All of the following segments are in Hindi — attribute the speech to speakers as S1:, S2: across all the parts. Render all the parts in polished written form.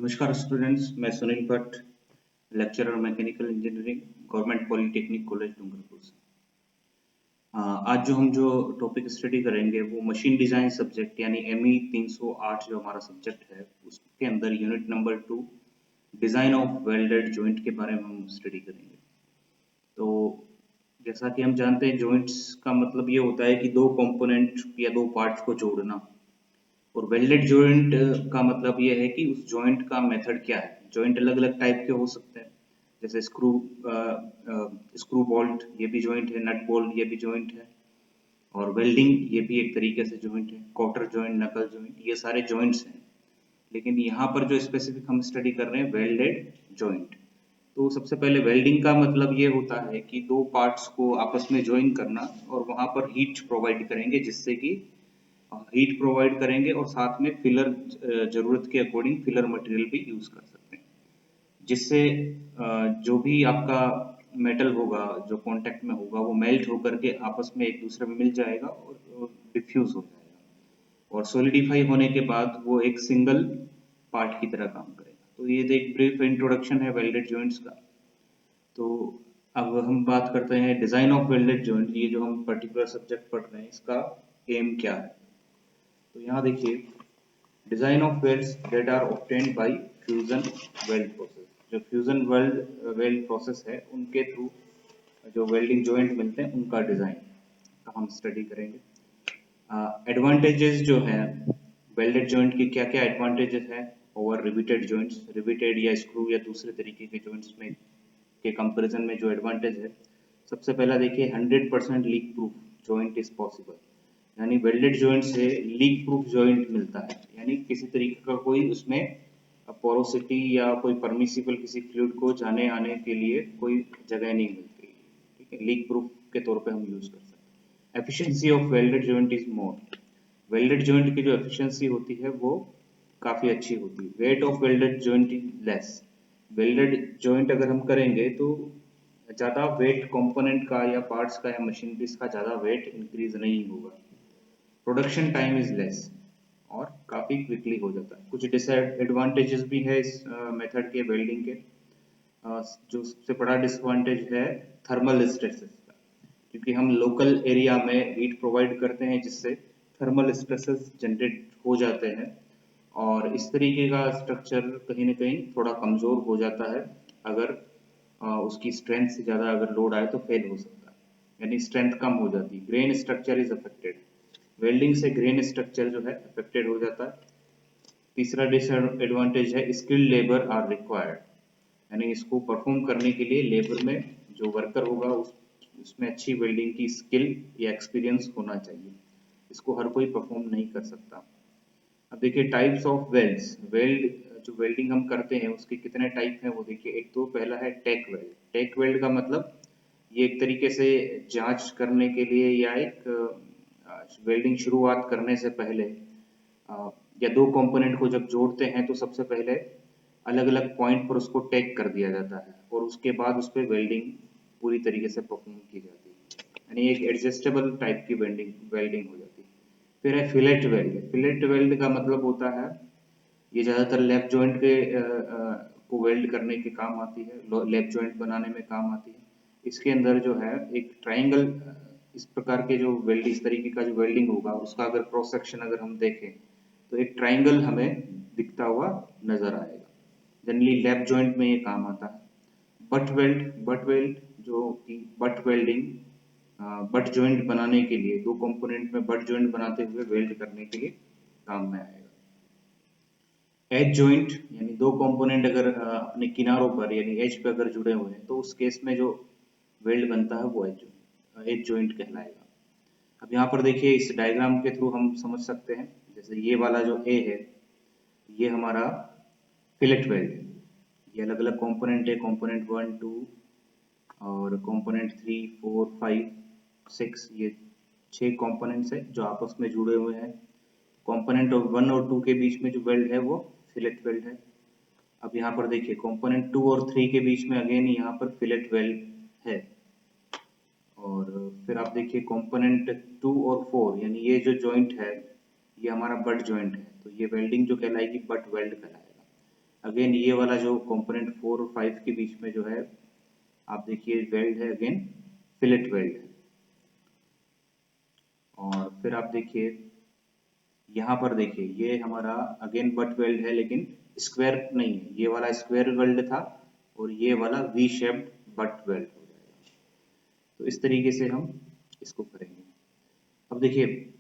S1: नमस्कार स्टूडेंट्स, मैं Sunil Bhatt, lecturer mechanical engineering, government polytechnic college Dungarpur से। आज जो टॉपिक स्टडी करेंगे वो मशीन डिजाइन सब्जेक्ट यानी ME 308 जो हमारा सब्जेक्ट है उसके अंदर unit number 2 design of welded joint के बारे में हम स्टडी करेंगे। तो जैसा कि हम जानते हैं जॉइंट्स का मतलब ये होता है कि दो कंपोनेंट या दो पार्ट्स को जोड़ना, और वेल्डेड जॉइंट का मतलब ये है कि उस जॉइंट का मेथड क्या है। जॉइंट अलग अलग टाइप के हो सकते हैं, जैसे स्क्रू बोल्ट ये भी जॉइंट है, नट बोल्ट ये भी जॉइंट है, और वेल्डिंग ये भी एक तरीके से जॉइंट है, कॉटर जॉइंट, नकल जॉइंट, ये सारे जॉइंट्स हैं। लेकिन यहाँ पर जो स्पेसिफिक हम स्टडी कर रहे हैं वेल्डेड जॉइंट। तो सबसे पहले वेल्डिंग का मतलब ये होता है कि दो पार्ट्स को आपस में ज्वाइन करना और वहां पर हीट प्रोवाइड करेंगे, जिससे कि हीट प्रोवाइड करेंगे और साथ में फिलर जरूरत के अकॉर्डिंग फिलर मटेरियल भी यूज कर सकते हैं, जिससे जो भी आपका मेटल होगा जो कांटेक्ट में होगा वो मेल्ट होकर के आपस में एक दूसरे में मिल जाएगा और डिफ्यूज हो जाएगा, और सॉलिडिफाई होने के बाद वो एक सिंगल पार्ट की तरह काम करेगा। तो ये एक ब्रीफ इंट्रोडक्शन है वेल्डेड जॉइंट्स का। तो अब हम बात करते हैं डिजाइन ऑफ वेल्डेड जॉइंट। ये जो हम पर्टिकुलर सब्जेक्ट पढ़ रहे हैं इसका एम क्या है। तो यहाँ देखिए, design of welds that are obtained by fusion weld process. जो फ्यूजन वेल्ड प्रोसेस है उनके थ्रू जो वेल्डिंग जॉइंट मिलते हैं उनका डिजाइन का हम स्टडी करेंगे। एडवांटेजेस जो है वेल्डेड जॉइंट की, क्या क्या एडवांटेजेस है ओवर रिवेटेड जॉइंट्स। रिवेटेड या स्क्रू या दूसरे तरीके के जॉइंट्स में के कंपैरिजन में जो एडवांटेज है, सबसे पहला देखिए 100% leak proof joint is possible. यानी वेल्डेड जॉइंट से लीक प्रूफ जॉइंट मिलता है, यानी किसी तरीके का कोई उसमें पोरोसिटी या कोई परमिसिबल किसी फ्लूइड को जाने आने के लिए कोई जगह नहीं मिलती। ठीक है, लीक प्रूफ के तौर पे हम यूज कर सकते हैं। Efficiency of welded joint is more. Welded joint की जो एफिशिएंसी होती है वो काफी अच्छी होती है। Weight of welded joint is less. Welded joint अगर हम करेंगे तो ज्यादा वेट कंपोनेंट का या पार्ट्स का या मशीनरीज का ज्यादा वेट इंक्रीज नहीं होगा। प्रोडक्शन टाइम इज लेस और काफी क्विकली हो जाता है। कुछ डिसएडवांटेजेस भी है इस मेथड के वेल्डिंग के। जो सबसे बड़ा डिसएडवांटेज है थर्मल स्ट्रेसेस का, क्योंकि हम लोकल एरिया में हीट प्रोवाइड करते हैं जिससे थर्मल स्ट्रेसेस जनरेट हो जाते हैं, और इस तरीके का स्ट्रक्चर कहीं ना कहीं थोड़ा कमजोर हो जाता है अगर उसकी स्ट्रेंथ से ज्यादा अगर लोड आए तो फेल हो सकता है, यानी स्ट्रेंथ कम हो जाती है। Grain structure is affected. Welding से ग्रेन स्ट्रक्चर जो है अफेक्टेड हो जाता है। तीसरा डिसएडवांटेज है स्किल्ड लेबर आर रिक्वायर्ड, यानी इसको परफॉर्म करने के लिए लेबर में जो वर्कर होगा उसमें अच्छी वेल्डिंग की स्किल या एक्सपीरियंस होना चाहिए। इसको हर कोई परफॉर्म नहीं कर सकता। अब देखिए टाइप्स ऑफ वेल्ड्स। वेल्ड जो वेल्डिंग हम करते हैं उसके कितने टाइप हैं वो देखिए। एक तो पहला है टेक वेल्ड। टेक वेल्ड का मतलब ये एक तरीके से जांच करने के लिए या एक वेल्डिंग शुरुआत करने से पहले या दो कंपोनेंट को जब जोड़ते हैं तो सबसे पहले अलग अलग पॉइंट पर उसको टैग कर दिया जाता है और उसके बाद उस पर वेल्डिंग पूरी तरीके से परफॉर्म की जाती है, यानी एक एडजस्टेबल टाइप की वेल्डिंग वेल्डिंग हो जाती है। फिर है फिलेट वेल्ड। फिलेट वेल्ड का मतलब होता है ये ज्यादातर लैप जॉइंट के को वेल्ड करने के काम आती है, लैप जॉइंट बनाने में काम आती है। इसके अंदर जो है एक ट्रायंगल, इस प्रकार के जो वेल्ड इस तरीके का जो वेल्डिंग होगा उसका अगर क्रॉस सेक्शन अगर हम देखें तो एक ट्रायंगल हमें दिखता हुआ नजर आएगा। जनरली लैप जॉइंट में ये काम आता है। बट वेल्ड जो कि बट वेल्डिंग, बट जॉइंट बनाने के लिए दो कंपोनेंट में बट जॉइंट बनाते हुए वेल्ड करने के लिए काम में आएगा। एज जॉइंट यानी दो कंपोनेंट अगर अपने किनारों पर यानी एज पे अगर जुड़े हुए हैं तो उस केस में जो वेल्ड बनता है वो एज जॉइंट कहलाएगा। अब यहाँ पर देखिए इस डायग्राम के थ्रू हम समझ सकते हैं, जैसे ये वाला जो ए है ये हमारा फिलेट वेल्ड है। ये अलग अलग कंपोनेंट है, कंपोनेंट 1 2 और कंपोनेंट 3 4 5 6, ये 6 कंपोनेंट्स है जो आपस में जुड़े हुए हैं। कंपोनेंट 1 और 2 के बीच में जो वेल्ड है वो फिलेट वेल्ड है। अब यहाँ पर देखिए कंपोनेंट 2 और 3 के बीच में अगेन यहाँ पर फिलेट वेल्ड है। और फिर आप देखिए कंपोनेंट 2 और 4 यानी ये जो जॉइंट है ये हमारा बट जॉइंट है, तो ये वेल्डिंग जो कहलाएगी बट वेल्ड कहलाएगा। अगेन ये वाला जो कंपोनेंट 4 और 5 के बीच में जो है आप देखिए वेल्ड है, अगेन फिलेट वेल्ड है। और फिर आप देखिए यहाँ पर देखिए ये हमारा अगेन बट वेल्ड है, लेकिन स्क्वायर नहीं है, ये वाला स्क्वायर वेल्ड था और ये वाला वी शेप्ड बट वेल्ड हो जाएगा। तो इस तरीके से हम इसको करेंगे। अब देखिए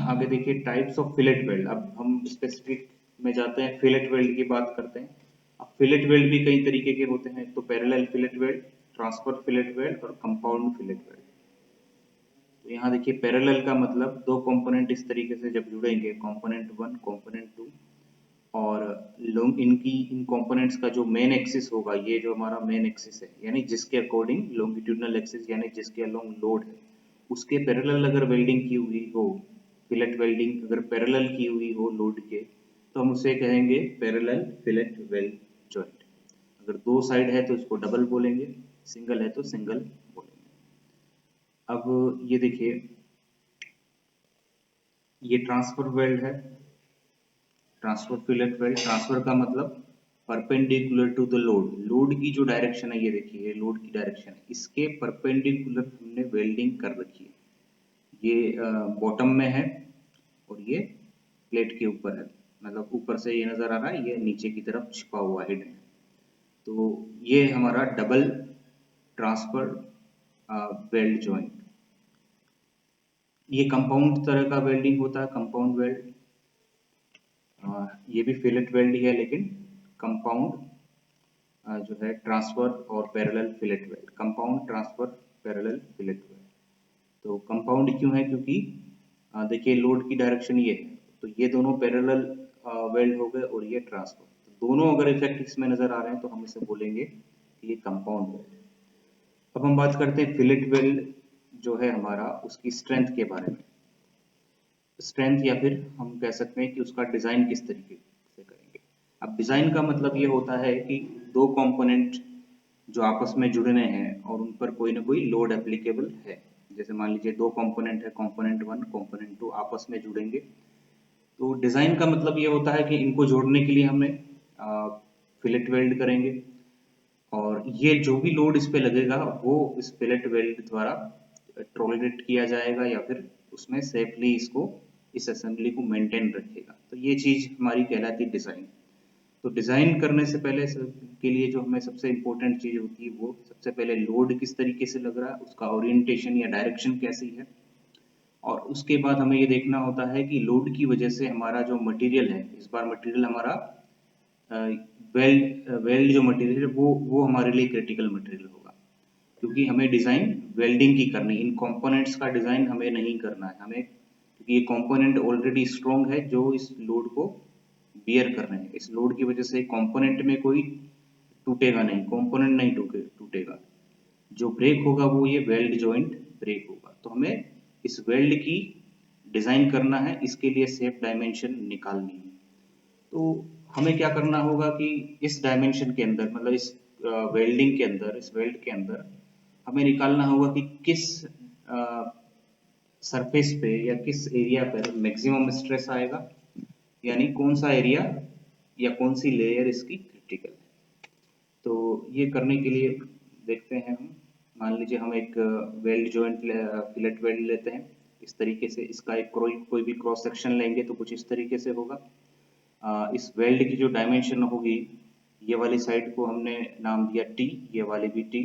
S1: आगे देखिए टाइप्स ऑफ फिलेट वेल्ड। अब हम स्पेसिफिक में जाते हैं, फिलेट वेल्ड की बात करते हैं। अब फिलेट वेल्ड भी कई तरीके के होते हैं, तो parallel fillet weld, transfer fillet weld और कंपाउंड फिलेट वेल्ड। तो यहाँ देखिए पैरेलल का मतलब दो कंपोनेंट इस तरीके से जब जुड़ेंगे, कंपोनेंट 1 कंपोनेंट 2, और लोग इनकी इन कंपोनेंट्स का जो मेन एक्सिस होगा, ये जो हमारा मेन एक्सिस है यानी जिसके अकॉर्डिंग लॉन्गिट्यूडनल एक्सिस यानी जिसके अलोंग लोड है, उसके पैरेलल अगर वेल्डिंग की हुई हो, फिलेट वेल्डिंग अगर पैरेलल की हुई हो लोड के, तो हम उसे कहेंगे पैरेलल फिलेट वेल्ड जॉइंट। अगर दो साइड है तो इसको डबल बोलेंगे, सिंगल है तो सिंगल बोलेंगे। अब ये देखिए ये ट्रांसफर वेल्ड है, ट्रांसफर फिलेट वेल्ड। ट्रांसफर का मतलब perpendicular to the load, load की जो डायरेक्शन है, ये देखिए ये लोड की डायरेक्शन है, इसके परपेंडिकुलर हमने वेल्डिंग कर रखी है। ये बॉटम में है और ये प्लेट के ऊपर है, मतलब ऊपर से ये नजर आ रहा है, ये नीचे की तरफ छिपा हुआ है हिडन। तो ये हमारा डबल ट्रांसफर वेल्ड जॉइंट। ये कंपाउंड तरह का वेल्डिंग होता है, कंपाउंड वेल्ड। ये भी फिलेट वेल्ड ही है, लेकिन कंपाउंड जो है ट्रांसफर और parallel fillet weld, compound transfer parallel fillet weld. तो कंपाउंड क्यों है, क्योंकि देखिए लोड की डायरेक्शन ये है, तो ये दोनों पैरेलल वेल्ड हो गए और ये ट्रांसफर, तो दोनों अगर इफेक्ट इसमें नजर आ रहे हैं तो हम इसे बोलेंगे कि ये कंपाउंड वेल्ड। अब हम बात करते हैं फिलेट वेल्ड जो है हमारा, उसकी स्ट्रेंथ के बारे में। स्ट्रेंथ या फिर हम कह सकते हैं कि उसका डिजाइन किस तरीके से करेंगे। अब डिजाइन का मतलब ये होता है कि दो कंपोनेंट जो आपस में जुड़ने हैं और उन पर कोई ना कोई लोड एप्लीकेबल है। जैसे मान लीजिए दो कंपोनेंट है, कंपोनेंट 1 कंपोनेंट 2 आपस में जुड़ेंगे, तो डिजाइन का मतलब ये होता है कि इनको जोड़ने के लिए हमें फिलेट वेल्ड करेंगे, और ये जो भी लोड इस पे लगेगा वो इस फिलेट वेल्ड द्वारा टॉलरेट किया जाएगा या फिर उसमें सेफली इसको, इस असेंबली को मेंटेन रखेगा। तो ये चीज हमारी कहलाती है डिजाइन। तो डिजाइन करने से पहले के लिए जो हमें सबसे इम्पोर्टेंट चीज होती है, वो सबसे पहले लोड किस तरीके से लग रहा है, उसका ओरिएंटेशन या डायरेक्शन कैसी है, और उसके बाद हमें ये देखना होता है कि लोड की वजह से हमारा जो मटेरियल है, इस बार मटेरियल हमारा वेल्ड जो मटेरियल है वो हमारे लिए क्रिटिकल मटेरियल होगा, क्योंकि हमें डिजाइन वेल्डिंग की करनी, इन कंपोनेंट्स का डिजाइन हमें नहीं करना है हमें, क्योंकि ये कंपोनेंट ऑलरेडी स्ट्रॉन्ग है जो इस लोड को बियर कर रहे हैं। इस लोड की वजह से कंपोनेंट में कोई टूटेगा नहीं, कंपोनेंट नहीं टूटेगा, जो ब्रेक होगा वो ये वेल्ड जॉइंट ब्रेक होगा। तो हमें इस वेल्ड की डिजाइन करना है, इसके लिए सेफ डायमेंशन निकालनी है। तो हमें क्या करना होगा कि इस डायमेंशन के अंदर, मतलब इस वेल्डिंग के अंदर, इस वेल्ड के अंदर हमें निकालना होगा कि किस सरफेस पे या किस एरिया पर मैक्सिमम स्ट्रेस आएगा, यानी कौन सा एरिया या कौन सी लेयर इसकी क्रिटिकल है। तो ये करने के लिए देखते हैं हम, मान लीजिए हम एक वेल्ड जॉइंट फिलेट वेल्ड लेते हैं इस तरीके से, इसका एक कोई भी क्रॉस सेक्शन लेंगे तो कुछ इस तरीके से होगा। इस वेल्ड की जो डायमेंशन होगी, ये वाली साइड को हमने नाम दिया टी, ये वाली भी टी।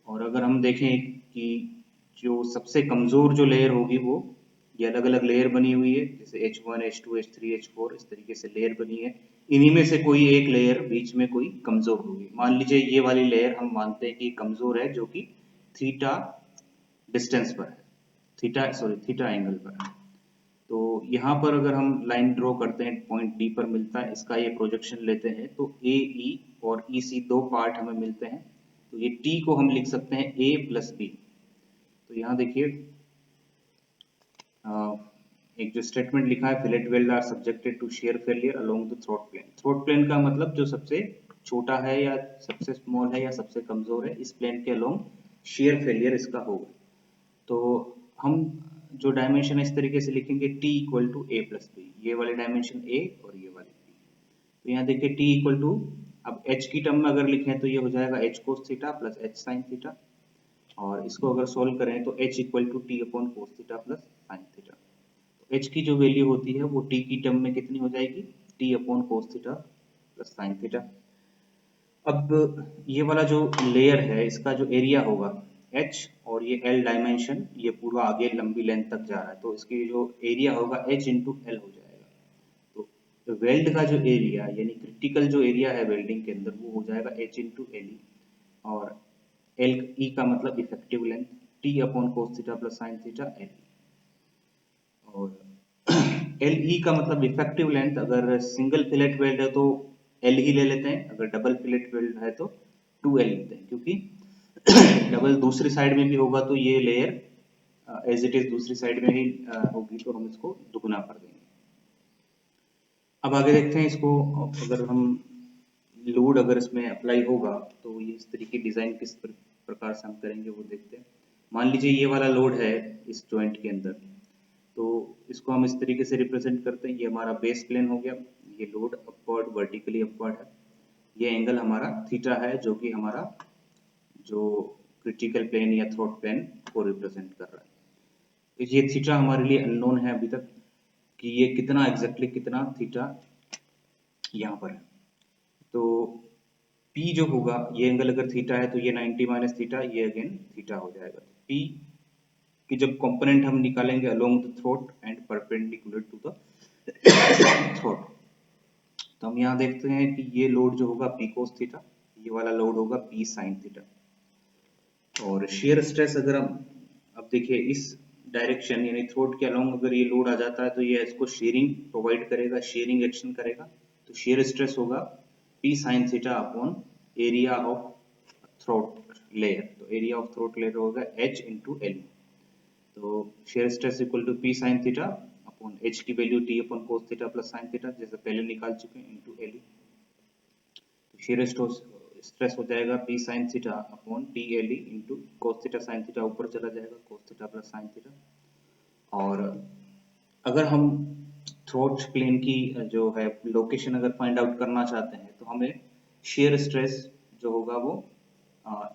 S1: और अगर हम देखें कि जो सबसे कमजोर जो लेयर होगी वो, ये अलग अलग लेयर बनी हुई है, जैसे H1 H2 H3 H4 इस तरीके से लेयर बनी है, इन्हीं में से कोई एक लेयर बीच में कोई कमजोर होगी। मान लीजिए ये वाली लेयर हम मानते हैं कि कमजोर है, जो कि थीटा डिस्टेंस पर है, थीटा एंगल पर है। तो यहाँ पर अगर हम लाइन ड्रॉ करते हैं, पॉइंट डी पर मिलता है, इसका ये प्रोजेक्शन लेते हैं, तो ए ई और ई सी दो पार्ट हमें मिलते हैं, तो ये टी को हम लिख सकते हैं ए प्लस बी। तो यहाँ देखिए एक जो स्टेटमेंट लिखा है, fillet weld are subjected to shear failure along the throat plane. Throat plane का मतलब जो सबसे छोटा है या सबसे स्मॉल है या सबसे कमजोर है, इस प्लेन के अलोंग शेयर फेलियर इसका होगा। तो हम जो डायमेंशन इस तरीके से लिखेंगे, t equal to A plus B, ये वाली डायमेंशन a और ये वाली b। तो यहाँ देखिए टी इक्वल टू, अब एच की टर्म में अगर लिखें तो ये हो जाएगा H cos theta plus H sine theta, और इसको अगर सोल्व करें तो H equal to T upon cos theta plus sine theta. तो एच की जो वैल्यू होती है वो टी की टर्म में कितनी हो जाएगी, T upon cos theta plus sine theta. अब ये वाला जो लेयर है इसका जो एरिया होगा h, और ये l डायमेंशन ये पूरा आगे लंबी लेंथ तक जा रहा है, तो इसकी जो एरिया होगा h इंटू एल हो जाएगा। तो वेल्ड का जो एरिया यानी क्रिटिकल जो एरिया है वेल्डिंग के अंदर वो हो जाएगा h इंटू एल, और एल ई का मतलब effective length, T upon cos theta plus sine theta L. और एल ई का मतलब इफेक्टिव लेंथ, अगर सिंगल फिलेट वेल्ड है तो एल ही ले लेते हैं, अगर डबल फिलेट वेल्ड है तो 2L लेते हैं, क्योंकि डबल दूसरी साइड में भी होगा तो ये लेयर एज इट इज दूसरी साइड में ही होगी, तो हम इसको दुगुना कर देंगे। अब आगे देखते हैं इसको, अगर हम लोड अगर इसमें अप्लाई होगा तो ये इस तरीके की डिजाइन किस प्रकार से हम करेंगे वो देखते हैं। मान लीजिए ये वाला लोड है इस जॉइंट के अंदर, तो इसको हम इस तरीके से रिप्रेजेंट करते हैं, ये हमारा बेस प्लेन हो गया, ये लोड अपवर्ड वर्टिकली अपवर्ड है, ये एंगल हमारा थीटा है जो कि हमारा जो क्रिटिकल प्लेन या थ्रोट प्लेन को रिप्रेजेंट कर रहा है। तो ये थीटा हमारे लिए अननोन है अभी तक कि ये कितना एग्जैक्टली कितना थीटा यहाँ पर है। तो P जो होगा, ये एंगल अगर थीटा है तो ये 90 माइनस थीटा, ये अगेन थीटा हो जाएगा। P की जब कंपोनेंट हम निकालेंगे along the throat and perpendicular to the throat, तो हम यहाँ देखते हैं कि ये लोड जो होगा P cos थीटा, ये वाला लोड होगा P sin थीटा। और शेयर स्ट्रेस अगर हम अब देखिए इस डायरेक्शन यानी थ्रोट के अलोंग अगर ये लोड आ जाता है तो ये इसको शेयरिंग प्रोवाइड करेगा, शेयरिंग एक्शन करेगा, तो शेयर स्ट्रेस होगा P sin theta upon area of throat layer, तो एरिया ऑफ थ्रोट लेयर होगा H इंटू एल। तो shear stress equal to P sin theta upon H की value T upon cos theta plus sine theta, जैसे पहले निकाल चुके हैं, इंटू एल। शेयर स्ट्रेस हो जाएगा P sin theta upon T L E into cos theta sine theta, ऊपर चला जाएगा कोस थीटा प्लस साइन थीटा। और अगर हम थ्रोट प्लेन की जो है लोकेशन अगर फाइंड आउट करना चाहते हैं तो हमें शेयर स्ट्रेस जो होगा वो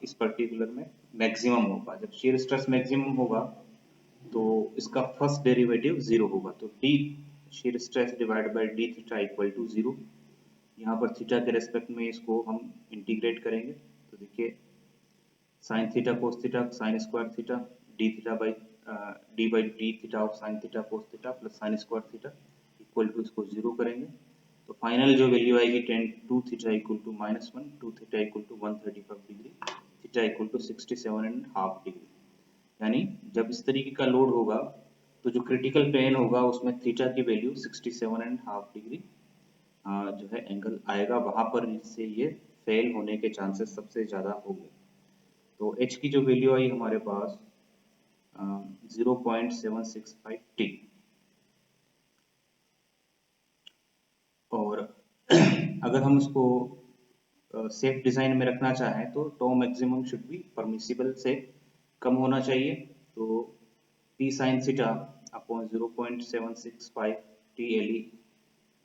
S1: इस पर्टिकुलर में मैक्सिमम होगा। जब शेयर स्ट्रेस मैक्सिमम होगा तो इसका फर्स्ट डेरिवेटिव जीरो होगा, तो D shear stress divide by D theta equal to zero. यहाँ पर थीटा के रेस्पेक्ट में इसको हम इंटीग्रेट करेंगे, तो देखिए sine theta cos theta sine square theta D theta by D by D theta of sine theta cos theta plus sine square theta equal to इसको जीरो करेंगे, तो फाइनल जो वैल्यू आएगी 10 2 theta equal to -1 2 theta equal to 135 degree theta equal to 67.5 degree. यानी जब इस तरीके का लोड होगा तो जो क्रिटिकल प्लेन होगा उसमें थीटा की वैल्यू 67.5 डिग्री जो है एंगल आएगा, वहां पर इससे ये फेल होने के चांसेस सबसे ज्यादा होंगे। तो h की जो वैल्यू आई हमारे पास 0.765 t। और अगर हम इसको सेफ डिजाइन में रखना चाहें तो tau maximum should be permissible से कम होना चाहिए, तो p sin theta upon 0.765 t le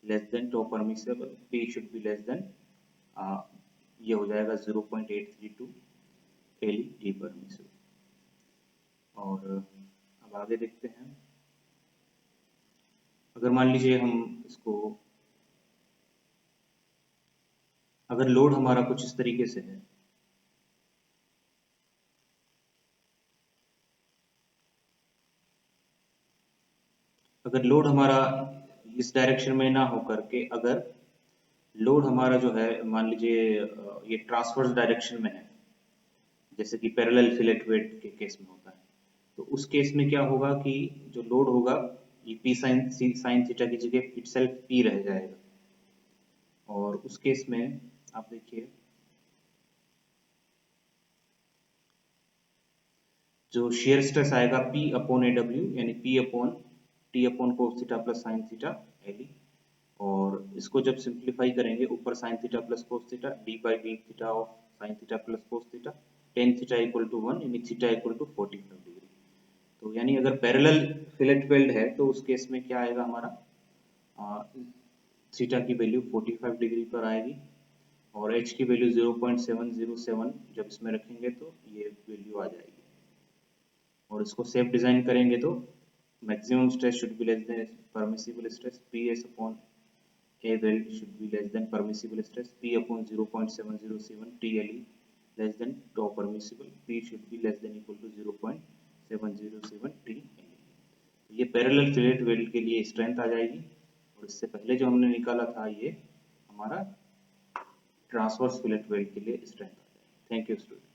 S1: less than tau permissible, p should be less than ये हो जाएगा 0.832 le t परमिसिबल। और अब आगे देखते हैं, अगर मान लीजिए हम इसको, अगर लोड हमारा कुछ इस तरीके से है, अगर लोड हमारा इस डायरेक्शन में ना होकर के अगर लोड हमारा जो है मान लीजिए ये ट्रांसवर्स डायरेक्शन में है, जैसे कि पैरेलल फिलेट वेट के केस में होता है, तो उस केस में क्या होगा कि जो लोड होगा ये पी साइन थीटा की जगह इटसेल्फ पी रह जाएगा, और उस केस में आप देखिए जो शेयर स्ट्रेस आएगा P अपॉन AW यानी P upon T upon cos theta plus sine theta LE, और इसको जब सिंप्लीफाई करेंगे ऊपर sine theta plus cos theta D by D theta of sine theta plus cos theta tan theta equal to 1 यानी थीटा इक्वल टू 45 डिग्री। तो यानी अगर पैरेलल फिलेट वेल्ड है तो उस केस में क्या आएगा हमारा थीटा की वैल्यू 45 डिग्री पर आएगी और h की वैल्यू 0.707 जब इसमें रखेंगे तो ये वैल्यू आ जाएगी। और इसको सेफ डिजाइन करेंगे तो maximum stress should be less then permissible stress PS upon A weld should be less than permissible stress P upon 0.707 TLE less than tau permissible P should be less than equal to 0.707 TLE। ये पैरेलल फिलेट वेल्ड के लिए स्ट्रेंथ आ जाएगी और इससे पहले जो हमने निकाला था ये हमारा ट्रांसवर्स फिलेट वेल्ड के लिए स्ट्रेंथ आ जाएगी। Thank you student.